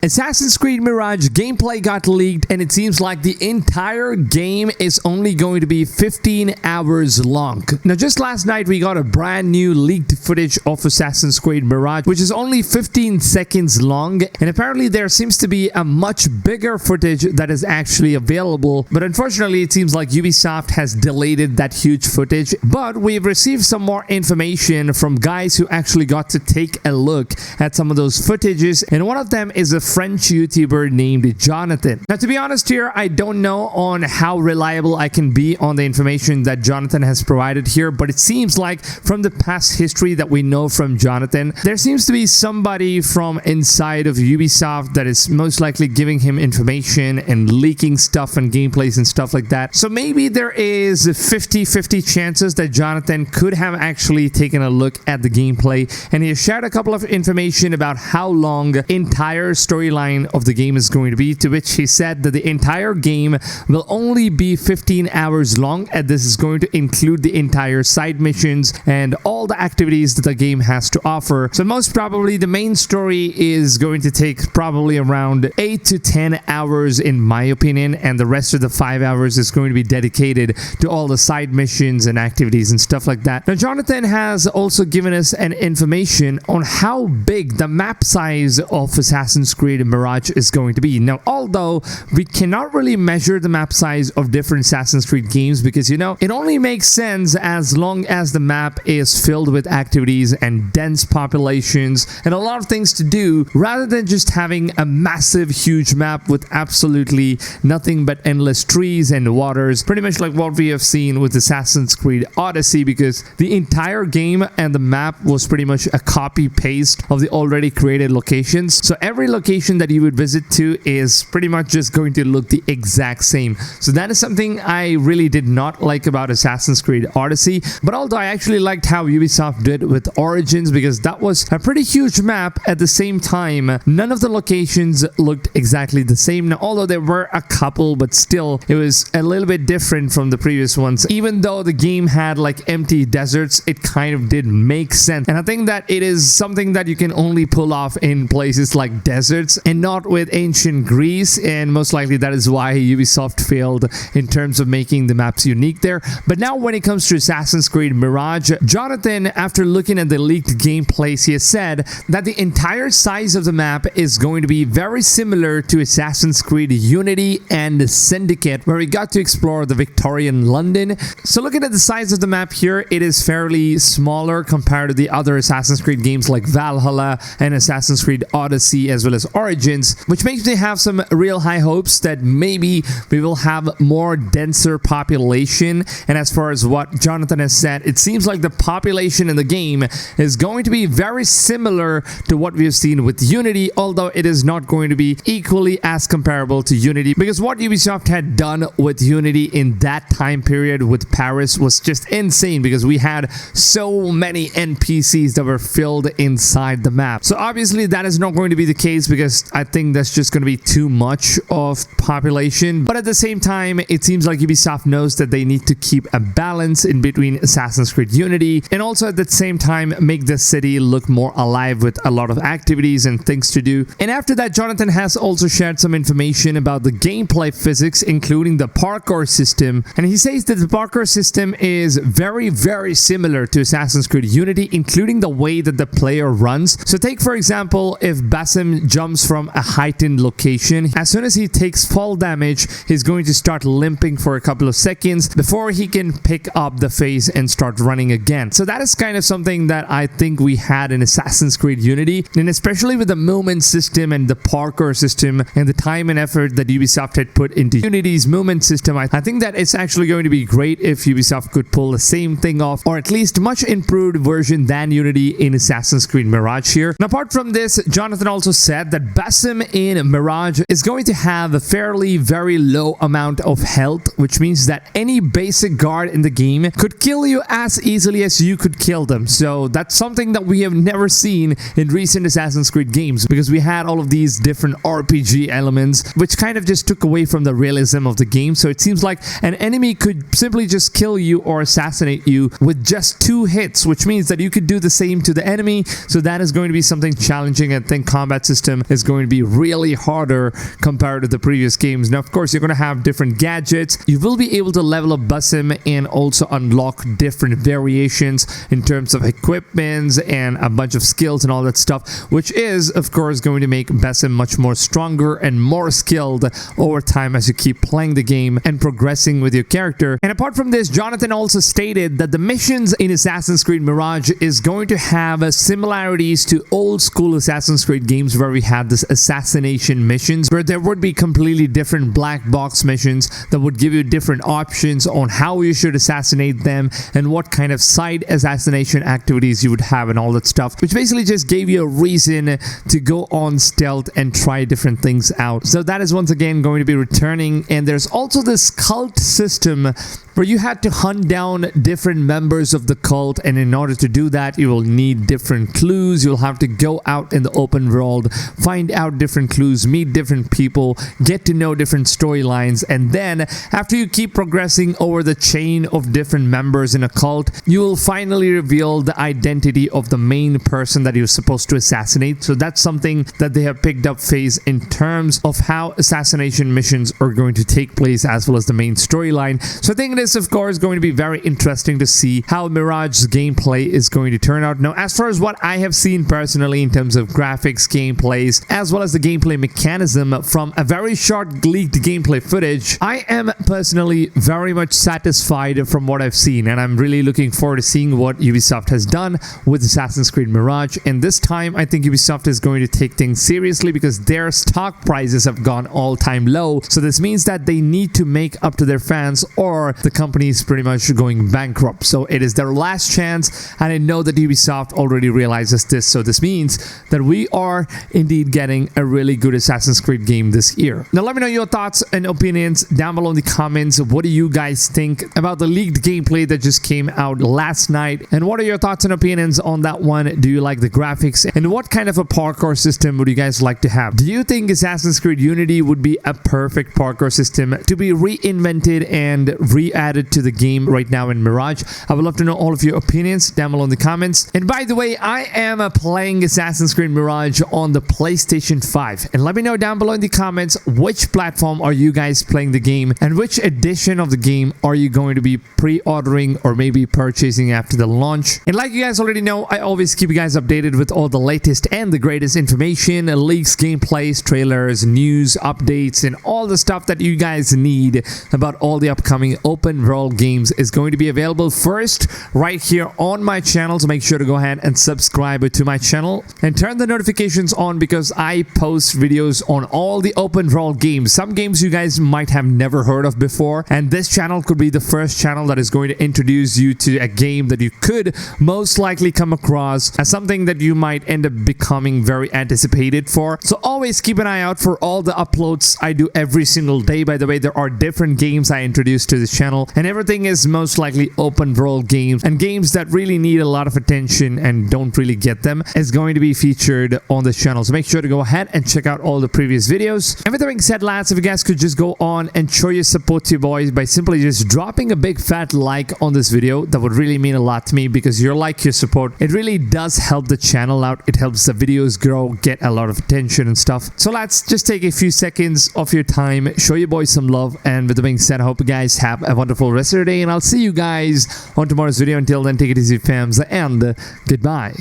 Assassin's Creed Mirage gameplay got leaked, and it seems like the entire game is only going to be 15 hours long. Now, just last night we got a brand new leaked footage of Assassin's Creed Mirage, which is only 15 seconds long, and apparently there seems to be a much bigger footage that is actually available, but unfortunately it seems like Ubisoft has deleted that huge footage. But we've received some more information from guys who actually got to take a look at some of those footages, and one of them is a French YouTuber named Jonathan. Now, to be honest here, I don't know on how reliable I can be on the information that Jonathan has provided here, but it seems like from the past history that we know from Jonathan, there seems to be somebody from inside of Ubisoft that is most likely giving him information and leaking stuff and gameplays and stuff like that. So maybe there is 50-50 chances that Jonathan could have actually taken a look at the gameplay, and he has shared a couple of information about how long the entire storyline of the game is going to be, to which he said that the entire game will only be 15 hours long, and this is going to include the entire side missions and all the activities that the game has to offer. So most probably the main story is going to take probably around 8 to 10 hours in my opinion, and the rest of the 5 hours is going to be dedicated to all the side missions and activities and stuff like that. Now, Jonathan has also given us an information on how big the map size of Assassin's Creed Mirage is going to be. Now, although we cannot really measure the map size of different Assassin's Creed games, because it only makes sense as long as the map is filled with activities and dense populations and a lot of things to do, rather than just having a massive huge map with absolutely nothing but endless trees and waters, pretty much like what we have seen with Assassin's Creed Odyssey, because the entire game and the map was pretty much a copy paste of the already created locations. So every location that you would visit to is pretty much just going to look the exact same. So that is something I really did not like about Assassin's Creed Odyssey. But although I actually liked how Ubisoft did with Origins, because that was a pretty huge map, at the same time none of the locations looked exactly the same. Now, although there were a couple, but still it was a little bit different from the previous ones. Even though the game had like empty deserts, it kind of did make sense, and I think that it is something that you can only pull off in places like deserts and not with ancient Greece, and most likely that is why Ubisoft failed in terms of making the maps unique there. But now when it comes to Assassin's Creed Mirage, Jonathan, after looking at the leaked gameplays, he has said that the entire size of the map is going to be very similar to Assassin's Creed Unity and Syndicate, where we got to explore the Victorian London. So looking at the size of the map here, it is fairly smaller compared to the other Assassin's Creed games like Valhalla and Assassin's Creed Odyssey as well as Origins, which makes me have some real high hopes that maybe we will have more denser population. And as far as what Jonathan has said, it seems like the population in the game is going to be very similar to what we've seen with Unity, although it is not going to be equally as comparable to Unity, because what Ubisoft had done with Unity in that time period with Paris was just insane, because we had so many NPCs that were filled inside the map. So obviously that is not going to be the case, because I think that's just going to be too much of population. But at the same time, it seems like Ubisoft knows that they need to keep a balance in between Assassin's Creed Unity, and also at the same time make the city look more alive with a lot of activities and things to do. And after that, Jonathan has also shared some information about the gameplay physics, including the parkour system, and he says that the parkour system is very similar to Assassin's Creed Unity, including the way that the player runs. So take for example, if Basim jumps from a heightened location, as soon as he takes fall damage, he's going to start limping for a couple of seconds before he can pick up the phase and start running again. So that is kind of something that I think we had in Assassin's Creed Unity, and especially with the movement system and the parkour system and the time and effort that Ubisoft had put into Unity's movement system, I think that it's actually going to be great if Ubisoft could pull the same thing off, or at least much improved version than Unity in Assassin's Creed Mirage here. Now, apart from this, Jonathan also said that Basim in Mirage is going to have a fairly very low amount of health, which means that any basic guard in the game could kill you as easily as you could kill them. So that's something that we have never seen in recent Assassin's Creed games, because we had all of these different RPG elements which kind of just took away from the realism of the game. So it seems like an enemy could simply just kill you or assassinate you with just 2 hits, which means that you could do the same to the enemy. So that is going to be something challenging. I think combat system is going to be really harder compared to the previous games. Now, of course, you're going to have different gadgets. You will be able to level up Basim and also unlock different variations in terms of equipments and a bunch of skills and all that stuff, which is, of course, going to make Basim much more stronger and more skilled over time as you keep playing the game and progressing with your character. And apart from this, Jonathan also stated that the missions in Assassin's Creed Mirage is going to have similarities to old school Assassin's Creed games where we had this assassination missions, where there would be completely different black box missions that would give you different options on how you should assassinate them and what kind of side assassination activities you would have and all that stuff, which basically just gave you a reason to go on stealth and try different things out. So that is once again going to be returning. And there's also this cult system where you had to hunt down different members of the cult, and in order to do that you will need different clues. You'll have to go out in the open world, find out different clues, meet different people, get to know different storylines, and then after you keep progressing over the chain of different members in a cult, you will finally reveal the identity of the main person that you're supposed to assassinate. So that's something that they have picked up phase in terms of how assassination missions are going to take place, as well as the main storyline. So I think it is, of course, going to be very interesting to see how Mirage's gameplay is going to turn out. Now, as far as what I have seen personally in terms of graphics, gameplays, as well as the gameplay mechanism from a very short leaked gameplay footage, I am personally very much satisfied from what I've seen, and I'm really looking forward to seeing what Ubisoft has done with Assassin's Creed Mirage. And this time I think Ubisoft is going to take things seriously because their stock prices have gone all-time low. So this means that they need to make up to their fans, or the company is pretty much going bankrupt. So it is their last chance, and I know that Ubisoft already realizes this. So this means that we are indeed getting a really good Assassin's Creed game this year. Now let me know your thoughts and opinions down below in the comments. What do you guys think about the leaked gameplay that just came out last night, and what are your thoughts and opinions on that one? Do you like the graphics, and what kind of a parkour system would you guys like to have? Do you think Assassin's Creed Unity would be a perfect parkour system to be reinvented and re-added to the game right now in Mirage? I would love to know all of your opinions down below in the comments. And by the way, I am playing Assassin's Creed Mirage on the PlayStation 5, and let me know down below in the comments which platform are you guys playing the game, and which edition of the game are you going to be pre-ordering or maybe purchasing after the launch. And like you guys already know, I always keep you guys updated with all the latest and the greatest information, leaks, gameplays, trailers, news, updates, and all the stuff that you guys need about all the upcoming open world games is going to be available first right here on my channel. So make sure to go ahead and subscribe to my channel and turn the notifications on, because I post videos on all the open world games. Some games you guys might have never heard of before, and this channel could be the first channel that is going to introduce you to a game that you could most likely come across as something that you might end up becoming very anticipated for. So always keep an eye out for all the uploads I do every single day. By the way, there are different games I introduce to this channel, and everything is most likely open world games, and games that really need a lot of attention and don't really get them is going to be featured on this channel. So make sure to go ahead and check out all the previous videos. And with that being said, lads, if you guys could just go on and show your support to your boys by simply just dropping a big fat like on this video, that would really mean a lot to me, because your like, your support, it really does help the channel out. It helps the videos grow, get a lot of attention and stuff. So let's just take a few seconds of your time, show your boys some love. And with that being said, I hope you guys have a wonderful rest of your day, and I'll see you guys on tomorrow's video. Until then, take it easy, fams, and goodbye.